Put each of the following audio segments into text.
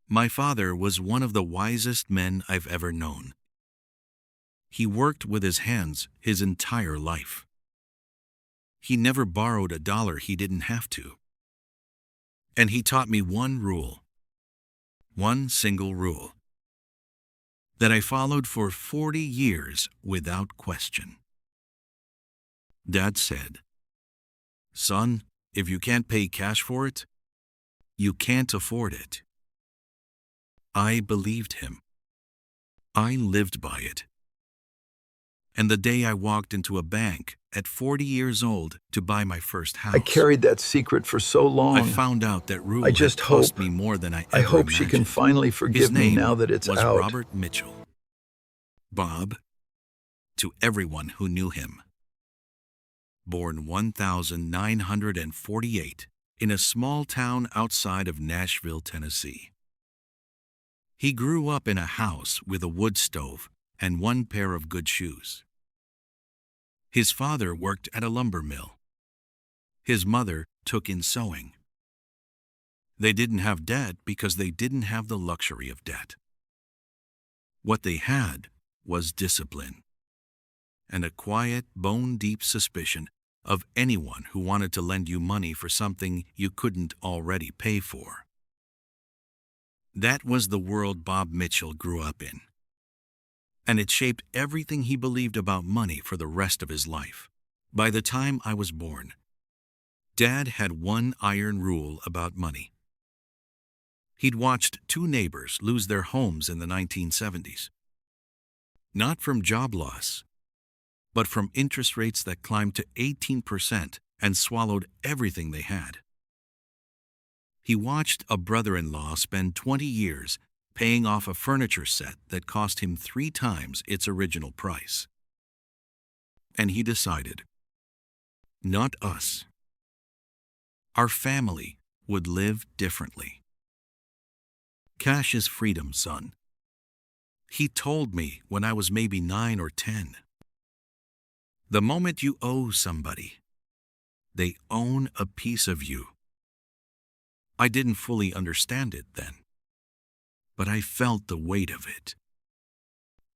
My father was one of the wisest men I've ever known. He worked with his hands his entire life. He never borrowed a dollar he didn't have to. And he taught me one rule, one single rule, that I followed for 40 years without question. Dad said, "Son, if you can't pay cash for it, you can't afford it." I believed him. I lived by it. And the day I walked into a bank at 40 years old to buy my first house, I carried that secret for so long. I found out that rule I just had cost hope- me more than I I ever hope she can imagined. finally His forgive me name now that it's was out. Robert Mitchell. Bob, to everyone who knew him. Born 1948 in a small town outside of Nashville, Tennessee. He grew up in a house with a wood stove and one pair of good shoes. His father worked at a lumber mill. His mother took in sewing. They didn't have debt because they didn't have the luxury of debt. What they had was discipline and a quiet, bone-deep suspicion of anyone who wanted to lend you money for something you couldn't already pay for. That was the world Bob Mitchell grew up in. And it shaped everything he believed about money for the rest of his life. By the time I was born, Dad had one iron rule about money. He'd watched two neighbors lose their homes in the 1970s. Not from job loss, but from interest rates that climbed to 18% and swallowed everything they had. He watched a brother-in-law spend 20 years paying off a furniture set that cost him 3 times its original price. And he decided, not us. Our family would live differently. Cash is freedom, son. He told me when I was maybe 9 or 10. The moment you owe somebody, they own a piece of you. I didn't fully understand it then, but I felt the weight of it,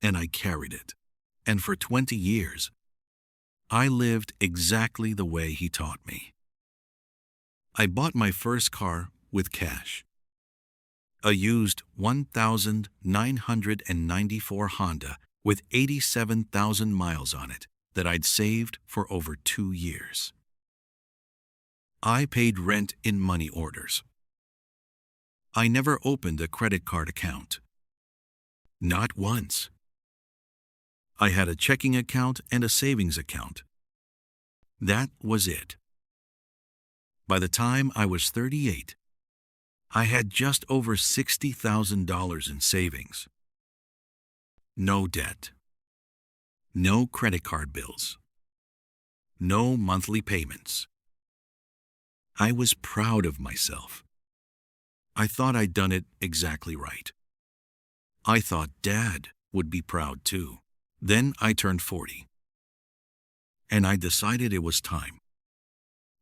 and I carried it. And for 20 years, I lived exactly the way he taught me. I bought my first car with cash, a used 1994 Honda with 87,000 miles on it that I'd saved for over 2 years. I paid rent in money orders. I never opened a credit card account. Not once. I had a checking account and a savings account. That was it. By the time I was 38, I had just over $60,000 in savings. No debt. No credit card bills. No monthly payments. I was proud of myself. I thought I'd done it exactly right. I thought Dad would be proud too. Then I turned 40. And I decided it was time.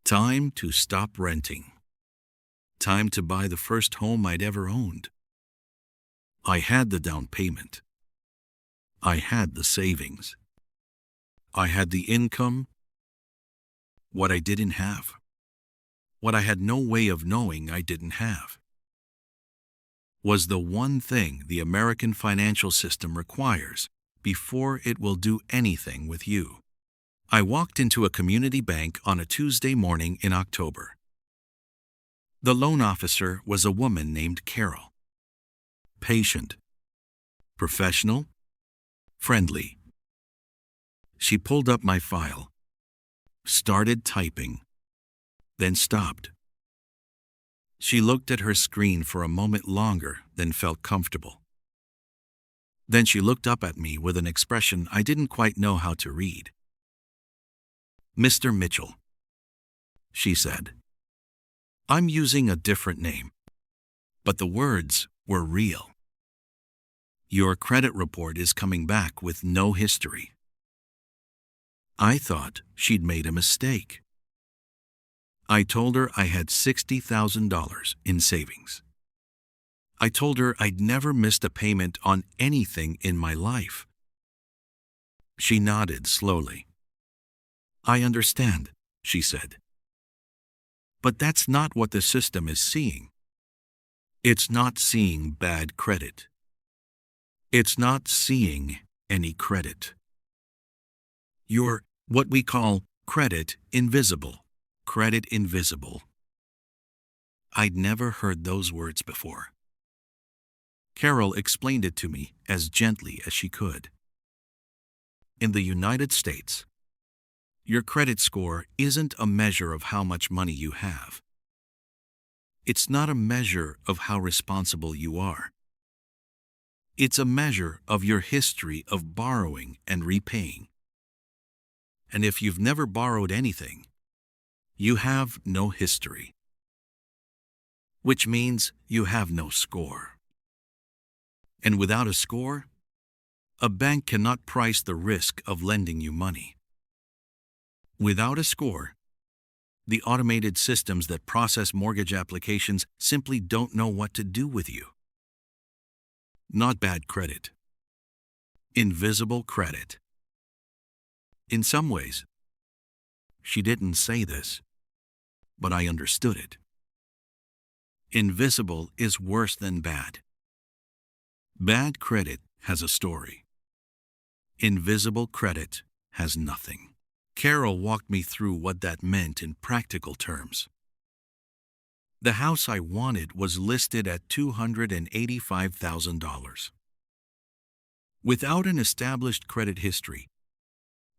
Time to stop renting. Time to buy the first home I'd ever owned. I had the down payment. I had the savings. I had the income. What I didn't have. What I had no way of knowing I didn't have. Was the one thing the American financial system requires before it will do anything with you. I walked into a community bank on a Tuesday morning in October. The loan officer was a woman named Carol. Patient, professional, friendly. She pulled up my file, started typing, then stopped. She looked at her screen for a moment longer than felt comfortable. Then she looked up at me with an expression I didn't quite know how to read. "Mr. Mitchell," she said. "I'm using a different name, but the words were real. Your credit report is coming back with no history." I thought she'd made a mistake. I told her I had $60,000 in savings. I told her I'd never missed a payment on anything in my life. She nodded slowly. I understand, she said. But that's not what the system is seeing. It's not seeing bad credit. It's not seeing any credit. You're what we call credit invisible. Credit invisible. I'd never heard those words before. Carol explained it to me as gently as she could. In the United States, your credit score isn't a measure of how much money you have. It's not a measure of how responsible you are. It's a measure of your history of borrowing and repaying. And if you've never borrowed anything, you have no history. Which means you have no score. And without a score, a bank cannot price the risk of lending you money. Without a score, the automated systems that process mortgage applications simply don't know what to do with you. Not bad credit. Invisible credit. In some ways, she didn't say this, but I understood it. Invisible is worse than bad. Bad credit has a story. Invisible credit has nothing. Carol walked me through what that meant in practical terms. The house I wanted was listed at $285,000. Without an established credit history,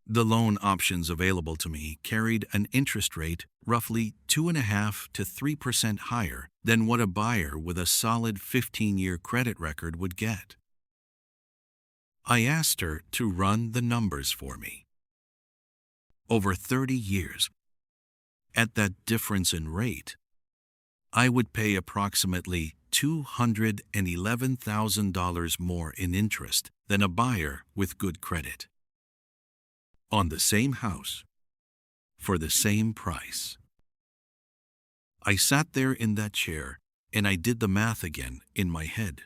the loan options available to me carried an interest rate roughly 2.5% to 3% higher than what a buyer with a solid 15-year credit record would get. I asked her to run the numbers for me. Over 30 years, at that difference in rate, I would pay approximately $211,000 more in interest than a buyer with good credit. On the same house, for the same price. I sat there in that chair and I did the math again in my head.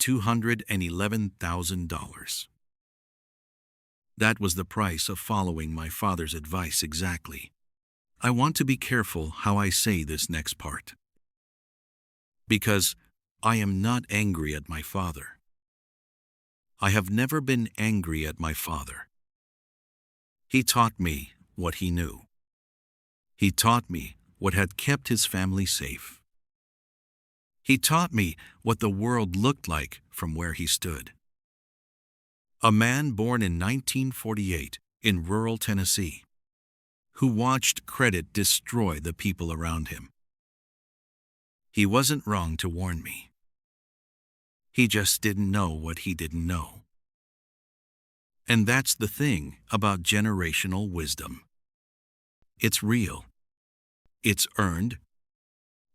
$211,000. That was the price of following my father's advice exactly. I want to be careful how I say this next part. Because I am not angry at my father. I have never been angry at my father. He taught me what he knew. He taught me what had kept his family safe. He taught me what the world looked like from where he stood. A man born in 1948 in rural Tennessee, who watched credit destroy the people around him. He wasn't wrong to warn me. He just didn't know what he didn't know. And that's the thing about generational wisdom. It's real. It's earned.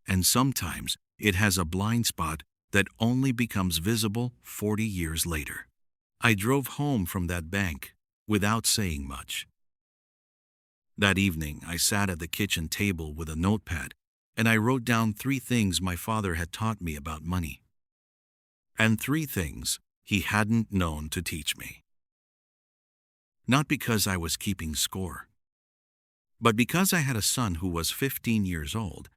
And sometimes it has a blind spot that only becomes visible 40 years later. I drove home from that bank without saying much. That evening, I sat at the kitchen table with a notepad and I wrote down 3 things my father had taught me about money. And 3 things he hadn't known to teach me. Not because I was keeping score, but because I had a son who was 15 years old,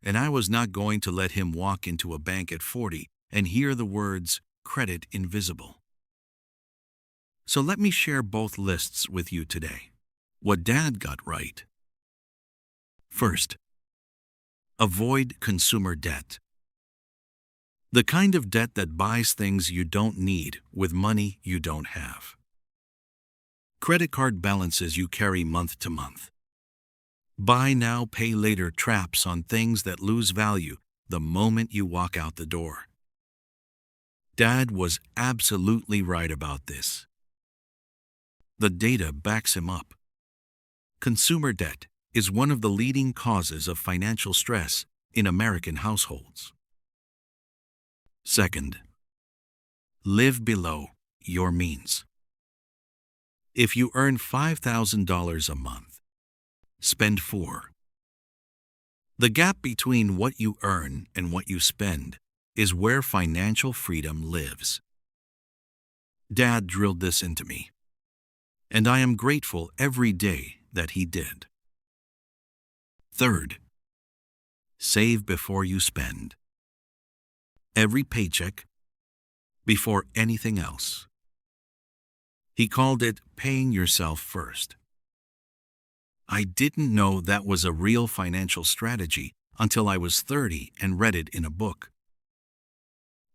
and I was not going to let him walk into a bank at 40 and hear the words, credit invisible. So let me share both lists with you today. What Dad got right. First, avoid consumer debt. The kind of debt that buys things you don't need with money you don't have. Credit card balances you carry month to month. Buy now, pay later traps on things that lose value the moment you walk out the door. Dad was absolutely right about this. The data backs him up. Consumer debt is one of the leading causes of financial stress in American households. Second, live below your means. If you earn $5,000 a month, spend $4,000. The gap between what you earn and what you spend is where financial freedom lives. Dad drilled this into me, and I am grateful every day that he did. Third, save before you spend. Every paycheck, before anything else. He called it paying yourself first. I didn't know that was a real financial strategy until I was 30 and read it in a book.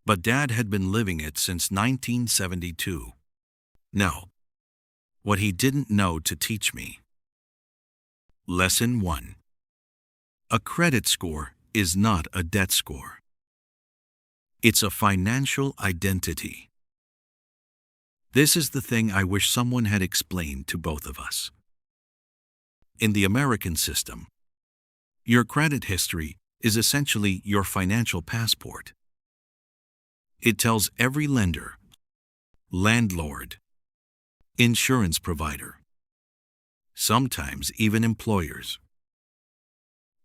But Dad had been living it since 1972. No, what he didn't know to teach me. Lesson 1. A credit score is not a debt score. It's a financial identity. This is the thing I wish someone had explained to both of us. In the American system, your credit history is essentially your financial passport. It tells every lender, landlord, insurance provider, sometimes even employers,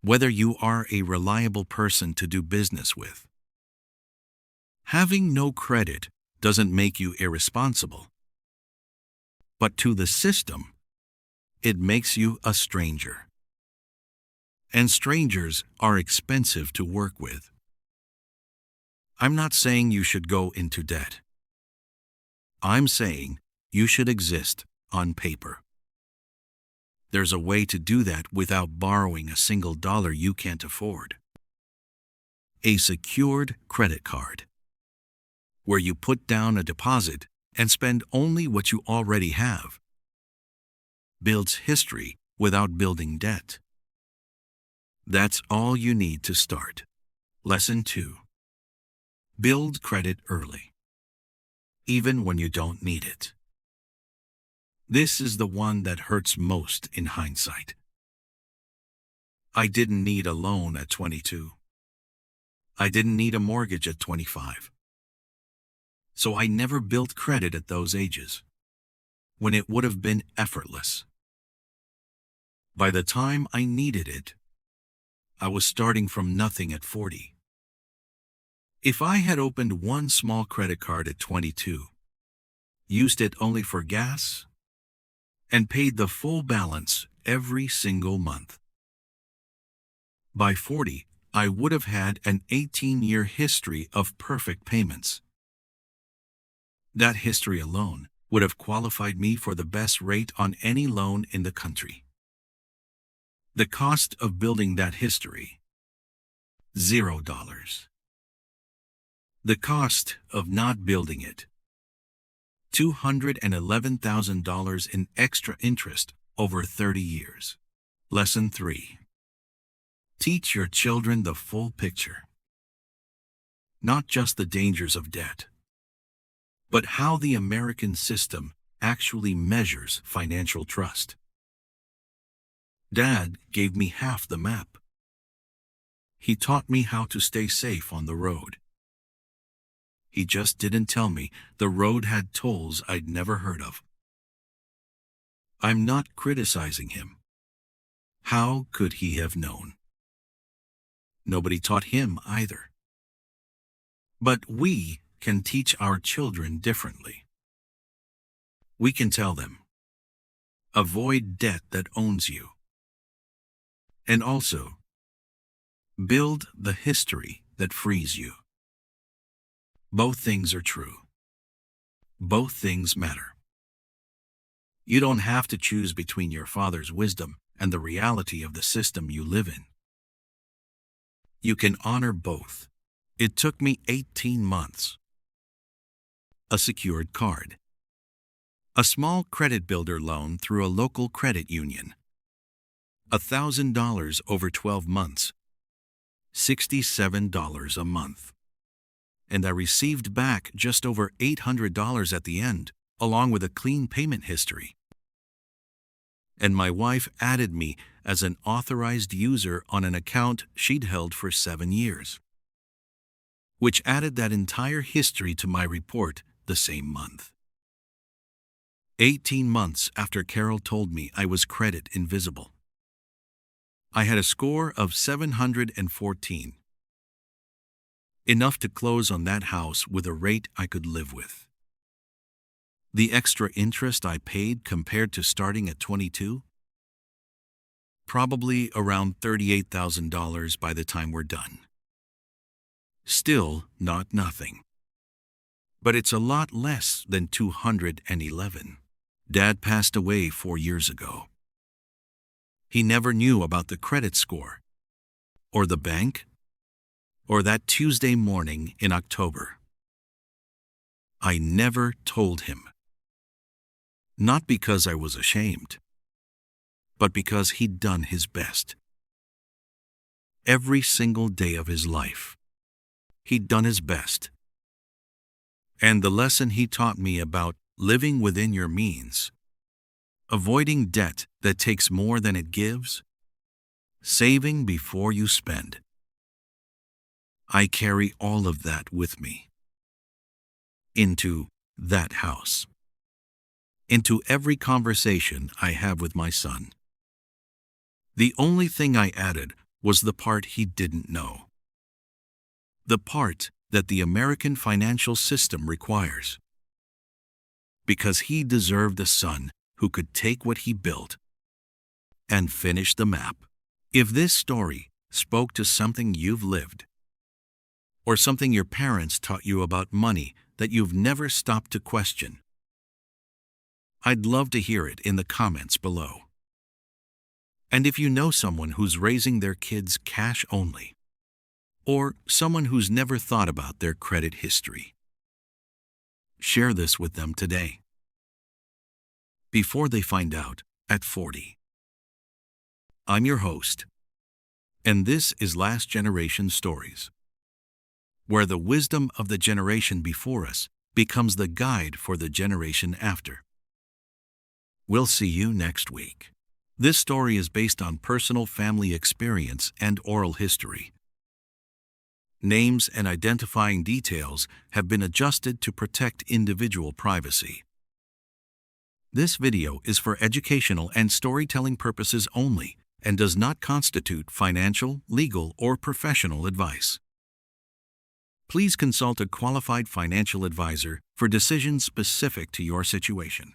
whether you are a reliable person to do business with. Having no credit doesn't make you irresponsible, but to the system, it makes you a stranger. And strangers are expensive to work with. I'm not saying you should go into debt. I'm saying you should exist on paper. There's a way to do that without borrowing a single dollar you can't afford. A secured credit card, where you put down a deposit and spend only what you already have, builds history without building debt. That's all you need to start. Lesson 2. Build credit early, even when you don't need it. This is the one that hurts most in hindsight. I didn't need a loan at 22. I didn't need a mortgage at 25. So I never built credit at those ages, when it would have been effortless. By the time I needed it, I was starting from nothing at 40. If I had opened one small credit card at 22, used it only for gas, and paid the full balance every single month, by 40, I would have had an 18-year history of perfect payments. That history alone would have qualified me for the best rate on any loan in the country. The cost of building that history, $0. The cost of not building it, $211,000 in extra interest over 30 years. Lesson 3. Teach your children the full picture. Not just the dangers of debt, but how the American system actually measures financial trust. Dad gave me half the map. He taught me how to stay safe on the road. He just didn't tell me the road had tolls I'd never heard of. I'm not criticizing him. How could he have known? Nobody taught him either. But we can teach our children differently. We can tell them, avoid debt that owns you. And also, build the history that frees you. Both things are true. Both things matter. You don't have to choose between your father's wisdom and the reality of the system you live in. You can honor both. It took me 18 months. A secured card. A small credit builder loan through a local credit union. $1,000 over 12 months. $67 a month. And I received back just over $800 at the end, along with a clean payment history. And my wife added me as an authorized user on an account she'd held for 7 years, which added that entire history to my report the same month. 18 months after Carol told me I was credit invisible. I had a score of 714. Enough to close on that house with a rate I could live with. The extra interest I paid compared to starting at 22? Probably around $38,000 by the time we're done. Still not nothing. But it's a lot less than 211. Dad passed away 4 years ago. He never knew about the credit score, or the bank, or that Tuesday morning in October. I never told him. Not because I was ashamed, but because he'd done his best. Every single day of his life, he'd done his best. And the lesson he taught me about living within your means, avoiding debt that takes more than it gives, saving before you spend. I carry all of that with me. Into that house. Into every conversation I have with my son. The only thing I added was the part he didn't know. The part that the American financial system requires. Because he deserved a son who could take what he built and finish the map. If this story spoke to something you've lived, or something your parents taught you about money that you've never stopped to question, I'd love to hear it in the comments below. And if you know someone who's raising their kids cash only, or someone who's never thought about their credit history, share this with them today, before they find out at 40. I'm your host, and this is Last Generation Stories, where the wisdom of the generation before us becomes the guide for the generation after. We'll see you next week. This story is based on personal family experience and oral history. Names and identifying details have been adjusted to protect individual privacy. This video is for educational and storytelling purposes only and does not constitute financial, legal, or professional advice. Please consult a qualified financial advisor for decisions specific to your situation.